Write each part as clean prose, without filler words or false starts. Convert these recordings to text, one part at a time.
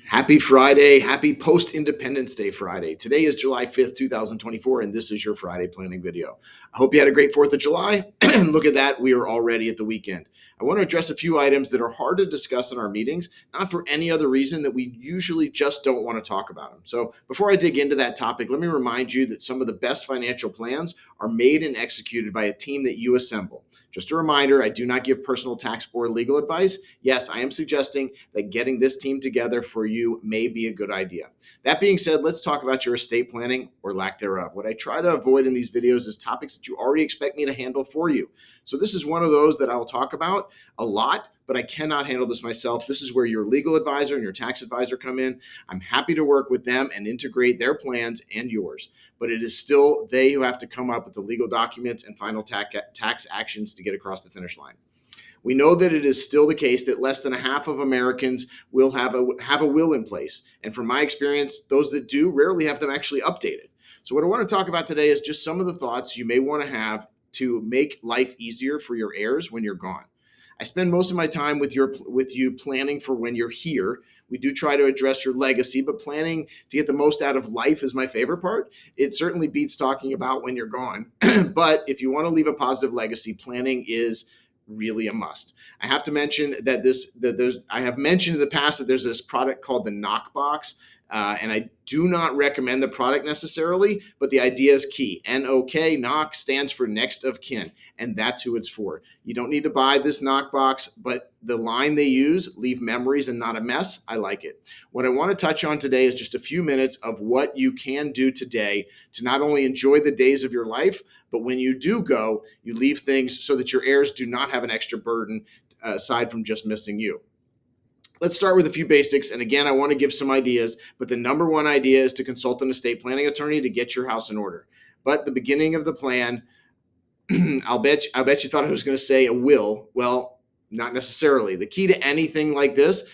Happy Friday. Happy post-Independence Day Friday. Today is July 5th, 2024, and this is your Friday planning video. I hope you had a great 4th of July. And look at that, we are already at the weekend. I want to address a few items that are hard to discuss in our meetings, not for any other reason that we usually just don't want to talk about them. So before I dig into that topic, let me remind you that some of the best financial plans are made and executed by a team that you assemble. Just a reminder, I do not give personal tax or legal advice. Yes, I am suggesting that getting this team together for you may be a good idea. That being said, let's talk about your estate planning or lack thereof. What I try to avoid in these videos is topics that you already expect me to handle for you. So this is one of those that I'll talk about a lot, but I cannot handle this myself. This is where your legal advisor and your tax advisor come in. I'm happy to work with them and integrate their plans and yours, but it is still they who have to come up with the legal documents and final tax actions to get across the finish line. We know that it is still the case that less than a half of Americans will have a will in place. And from my experience, those that do rarely have them actually updated. So what I want to talk about today is just some of the thoughts you may want to have to make life easier for your heirs when you're gone. I spend most of my time with you planning for when you're here. We do try to address your legacy, but planning to get the most out of life is my favorite part. It certainly beats talking about when you're gone. But if you want to leave a positive legacy, planning is really a must. I have to mention that I have mentioned in the past that there's this product called the Knock Box. And I do not recommend the product necessarily, but the idea is key. NOK, knock, stands for next of kin, and that's who it's for. You don't need to buy this knock box, but the line they use, leave memories and not a mess, I like it. What I want to touch on today is just a few minutes of what you can do today to not only enjoy the days of your life, but when you do go, you leave things so that your heirs do not have an extra burden aside from just missing you. Let's start with a few basics. And again, I want to give some ideas, but the number one idea is to consult an estate planning attorney to get your house in order. But the beginning of the plan, I'll bet you thought I was going to say a will. Well, not necessarily. The key to anything like this,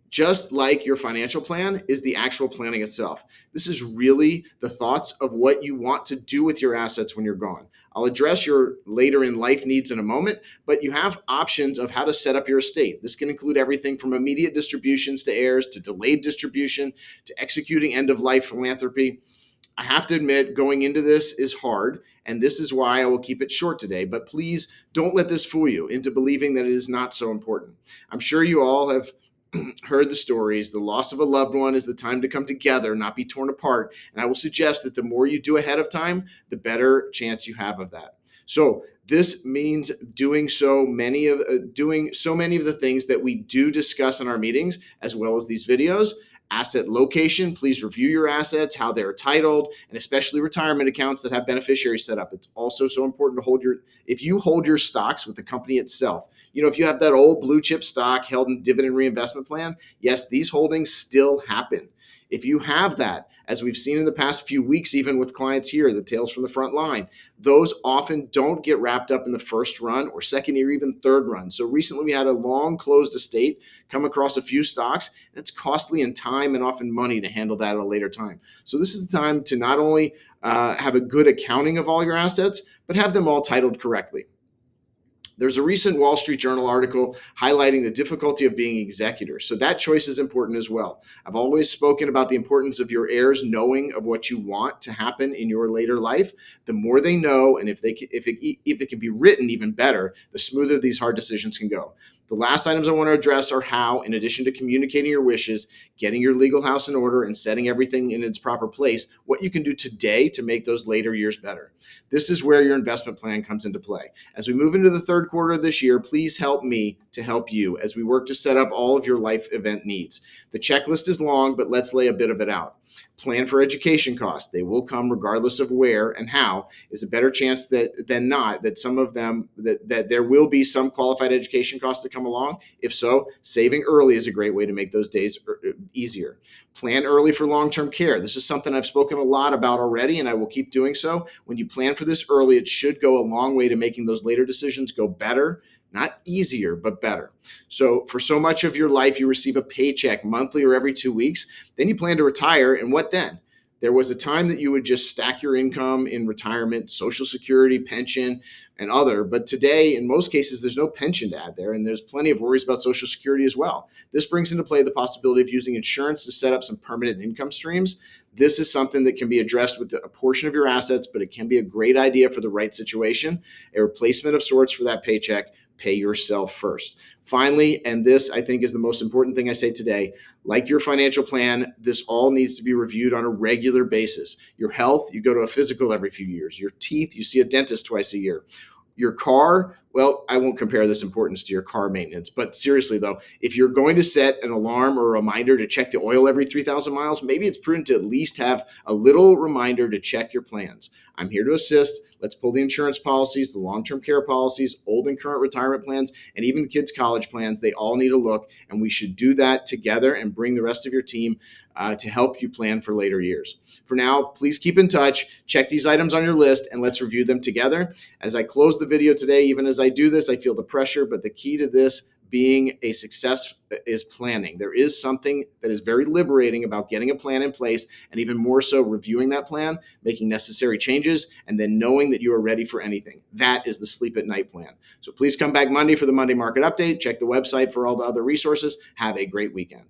just like your financial plan, is the actual planning itself. This is really the thoughts of what you want to do with your assets when you're gone. I'll address your later in life needs in a moment, but you have options of how to set up your estate. This can include everything from immediate distributions to heirs, to delayed distribution, to executing end-of-life philanthropy. I have to admit, going into this is hard, and this is why I will keep it short today. But please don't let this fool you into believing that it is not so important. I'm sure you all have heard the stories. The loss of a loved one is the time to come together, not be torn apart. And I will suggest that the more you do ahead of time, the better chance you have of that. So this means doing so many of the things that we do discuss in our meetings, as well as these videos. Asset location, please review your assets, how they're titled, and especially retirement accounts that have beneficiaries set up. It's also so important to if you hold your stocks with the company itself. If you have that old blue chip stock held in dividend reinvestment plan, yes, these holdings still happen. If you have that, as we've seen in the past few weeks, even with clients here, the tales from the front line, those often don't get wrapped up in the first run or second or even third run. So recently we had a long closed estate come across a few stocks. It's costly in time and often money to handle that at a later time. So this is the time to not only have a good accounting of all your assets, but have them all titled correctly. There's a recent Wall Street Journal article highlighting the difficulty of being executors. So that choice is important as well. I've always spoken about the importance of your heirs knowing of what you want to happen in your later life. The more they know, and if it can be written, even better, the smoother these hard decisions can go. The last items I want to address are how, in addition to communicating your wishes, getting your legal house in order, and setting everything in its proper place, what you can do today to make those later years better. This is where your investment plan comes into play. As we move into the third quarter of this year, please help me to help you as we work to set up all of your life event needs. The checklist is long, but let's lay a bit of it out. Plan for education costs. They will come regardless of where and how. Is a better chance than not that some of them, that there will be some qualified education costs that come along. If so, saving early is a great way to make those days easier. Plan early for long-term care. This is something I've spoken a lot about already, and I will keep doing so. When you plan for this early, it should go a long way to making those later decisions go better. Not easier, but better. So for so much of your life, you receive a paycheck monthly or every 2 weeks. Then you plan to retire, and what then? There was a time that you would just stack your income in retirement, Social Security, pension, and other. But today, in most cases, there's no pension to add there, and there's plenty of worries about Social Security as well. This brings into play the possibility of using insurance to set up some permanent income streams. This is something that can be addressed with a portion of your assets, but it can be a great idea for the right situation, a replacement of sorts for that paycheck. Pay yourself first. Finally, and this I think is the most important thing I say today, like your financial plan, this all needs to be reviewed on a regular basis. Your health, you go to a physical every few years. Your teeth, you see a dentist twice a year. Your car, well, I won't compare this importance to your car maintenance, but seriously though, if you're going to set an alarm or a reminder to check the oil every 3,000 miles, maybe it's prudent to at least have a little reminder to check your plans. I'm here to assist. Let's pull the insurance policies, the long-term care policies, old and current retirement plans, and even the kids' college plans. They all need a look, and we should do that together and bring the rest of your team to help you plan for later years. For now, please keep in touch, check these items on your list, and let's review them together. As I close the video today, even as I do this, I feel the pressure, but the key to this being a success is planning. There is something that is very liberating about getting a plan in place, and even more so reviewing that plan, making necessary changes, and then knowing that you are ready for anything. That is the sleep at night plan. So please come back Monday for the Monday Market Update. Check the website for all the other resources. Have a great weekend.